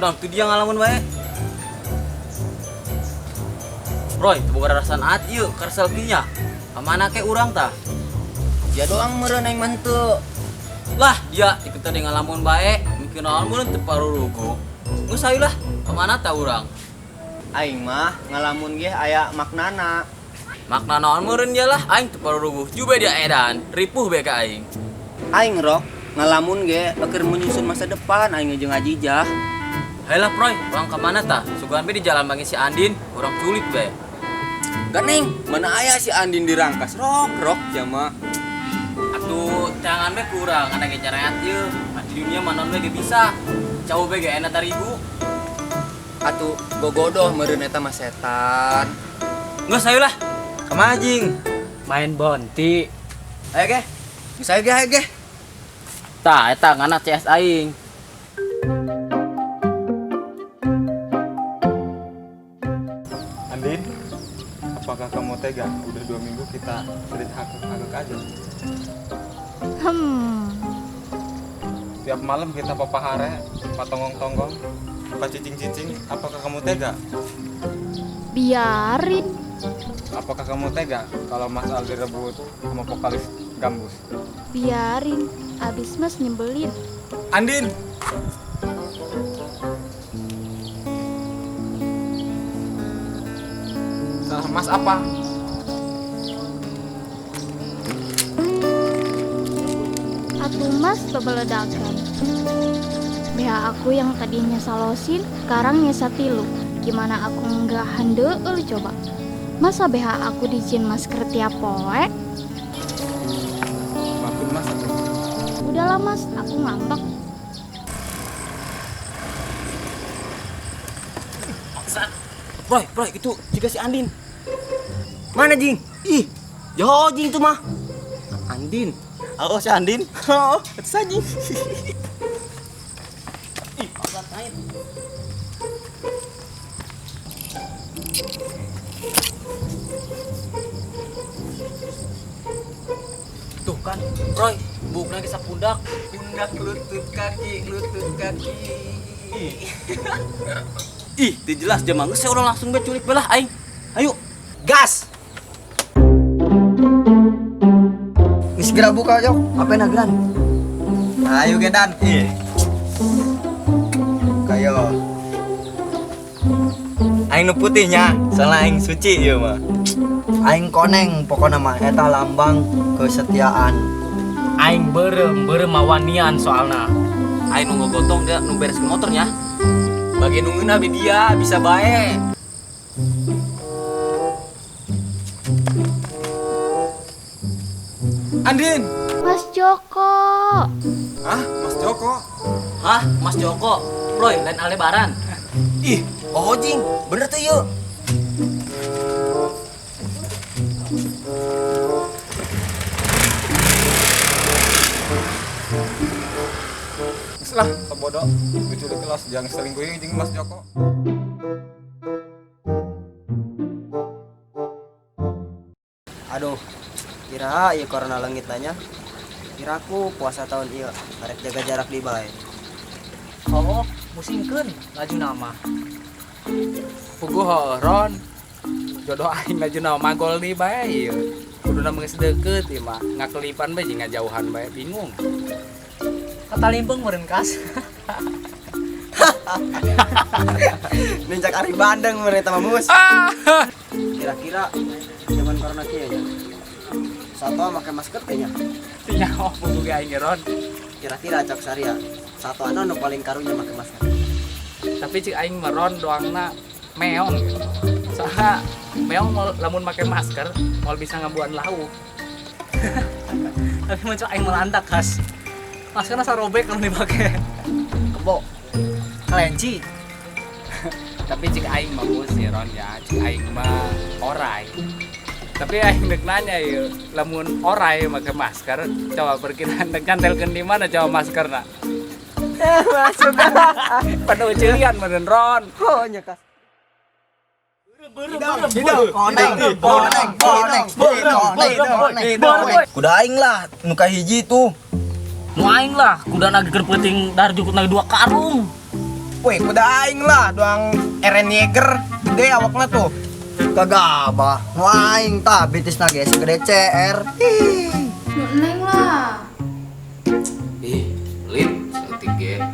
Urang tuh dia ngalamun bae. Roy, boga rasan hati yuk karsel kinya. Amana ke urang tah? Dia doang meureun aing mantu. Lah, dia ikutan yang ngalamun bae, mungkin naon mun teu parurugo. Geus ayo lah, kemana tah urang? Aing mah ngalamun ge aya maknana. Makna naon meureun dia lah, aing teu parurugo. Juga dia edan, ripuh bae ka aing. Aing rok ngalamun ge keur menyusun masa depan aing jeung Ajijah. Hayolah Proy, urang kemana tah? Sugan be di jalan bangi si Andin, urang culik bae. Ganeng, mana aya si Andin dirangkas rok jama. Atuh jangan be kurang, ana ge nyareat ieu. Di dunia mana we ge bisa. Cau be ge enak taribu. Atuh gogodoh meureun eta mah setan. Geus ayolah. Kemana jing? Main bonti. Ayo ge. Bisa ge ayo ge. Tah eta ngana CS aing. Andin, apakah kamu tega? Udah 2 minggu kita sering hak aja. Tiap malam kita papahare, patonggong-tonggong, pacicing-cicing. Apakah kamu tega? Biarin. Apakah kamu tega kalau Mas Al direbut sama vokalis Gambus? Biarin. Abis mas nyebelin. Andin! Salah Mas apa? Atuh mas bebeledakan. BH aku yang tadinya salosin, sekarang nyesatilu. Gimana aku nggak handeul coba? Masa BH aku dijin masker tiap poe? Maafin Mas apa? Udahlah mas, aku ngambek. Bro, itu juga si Andin. Mana jing? Ih, yo jing tuh mah. Andin. Oh si Andin. Oh, itu saja. Ih, asal air. Tuh kan, Roy, bukna kisah pundak. Pundak lutut kaki. Ih, dijelas jam geus saya orang langsung beculik belah aing. Ayo. Gas. Geus segera buka, Jok. Apa nageran? Ayo gedan. Ih. Kayo. Aing nu putihnya, soalnya aing suci ieu mah. Aing koneng pokona mah eta lambang kesetiaan. Aing beureum mawanian soalna. Aing nunggu gotong dia nu beres ke motornya. Bagi nungguin abi dia bisa bae. Andin! Mas Joko. Ah, Mas Joko? Hah, Mas Joko? Roy, lain Aldebaran. Ih, oh jing, bener tuh yuk. Lah, kebodoh. Diculik kelas jangan selingkuhin jeung Mas Joko. Aduh, kira ieu corona leungit nanya. Kiraku puasa tahun ieu arek jaga jarak di bae. Oh, musingkeun laju nama. Puguh Ron. Jodoh aing laju nama magol di bae ieu. Kuduna geus deukeut ieu mah. Ngakelipan bae jeung ngajauhan bae bingung. Kata limpeng meureun kas. Nincak ari bandeng meureun eta mah mus. Kira-kira zaman corona kieu nya. Satu make masker teh nya. Nya oh puguh aing Ron. Kira-kira cok saria. Satu anu nu paling karunya make masker. Tapi cik aing meron doangna meong gitu. Soalnya meong lamun make masker mau bisa ngabuan lauk. Tapi muncul aing melantak kas. Maskernya sarobek kalau dipake. Kebo. Kelenci. Tapi cik aing mah bos ya Ron ya. Cik aing mah orai. Tapi aing dek nanya ya, lamun orai make masker, coba perkiraan dek cantelkeun di mana coba maskerna? Masuk. Penuh cilian meureun Ron. Oh nya kas. Kuda aing lah nu kahiji tuh. Nu aing lah, kuda nageur peuting dar jukut nage 2 karung. Woi, kuda aing lah, doang Eren Yeager. Gede awakna tuh. Kagak bah, nu aing tah betis na ge segede CR. Ih. Neng lah. Ih, lip, tiga.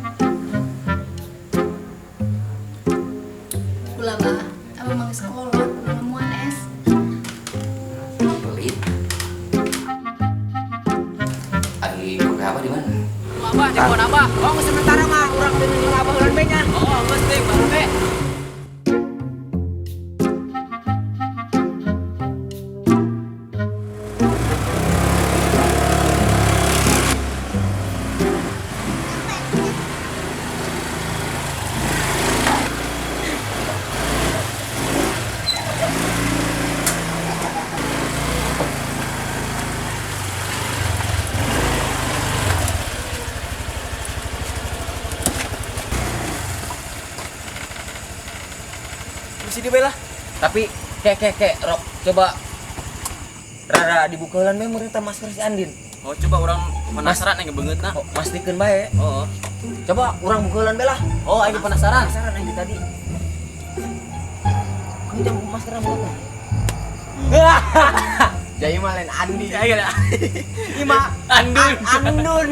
Ulah bah, abang mang sekolah nemuan es. Lip. Lagi kopi apa di mana? Abah, telepon abah. Oh, sementara mah urang teh ninggalin abah ulan be nya. Oh, mesti baru be. Mesti dibela. Tapi kek Rok, coba rada dibuka ulan we merita masker si Andin. Oh, coba orang penasaran yang ngebenget nah. Oh, mastikeun bae. Oh, Coba urang buka ulan belah. oh, aing penasaran. Penasaran aing tadi. Ini jam masker buka. Jadi mah lain Andi. Ayo lah. Ima Andun. Andun.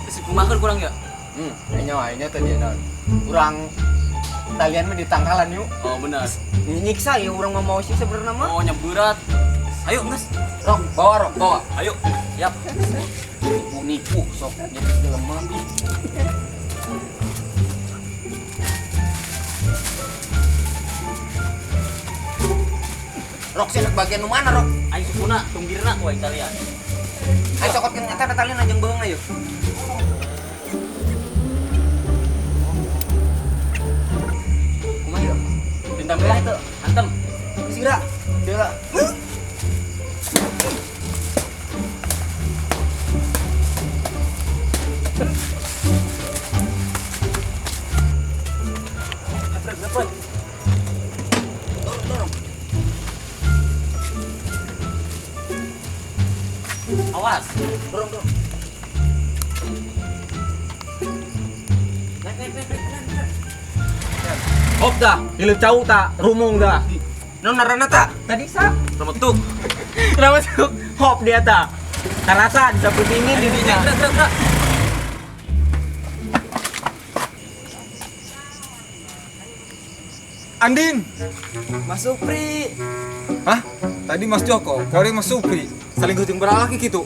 Si kumakan kurang ya? Ayo tadi naon. Urang talian mah di tangkalan yuk. Oh, benar. Nyiksa ya urang mah mau sih sebenarnya mah. Oh, nyeberat. Ayo, Mas. Rok, bawa. Ayo. Siap. Nipu sok nyekis dalam mah. Rok sih bagian nu mana Rok? Aing sukuna tunggirna ku aing kalian. Ayo cokotkeun eta talian anjing beung ayo. Kumaha yuk? Bintang merah itu. Antem. Sira, deula. Awas. Dorong. Hop dah, hilir jauh tak, rumung dah. Non narana ta? Tadi sa, Remetuk. kenapa tuh? Hop dia tak. Terasa bisa berdingin dirinya. Gerak. Andin. Masuk Pri. Hah? Tadi Mas Joko, kore Mas Supri. Saling kucing beralaki gitu.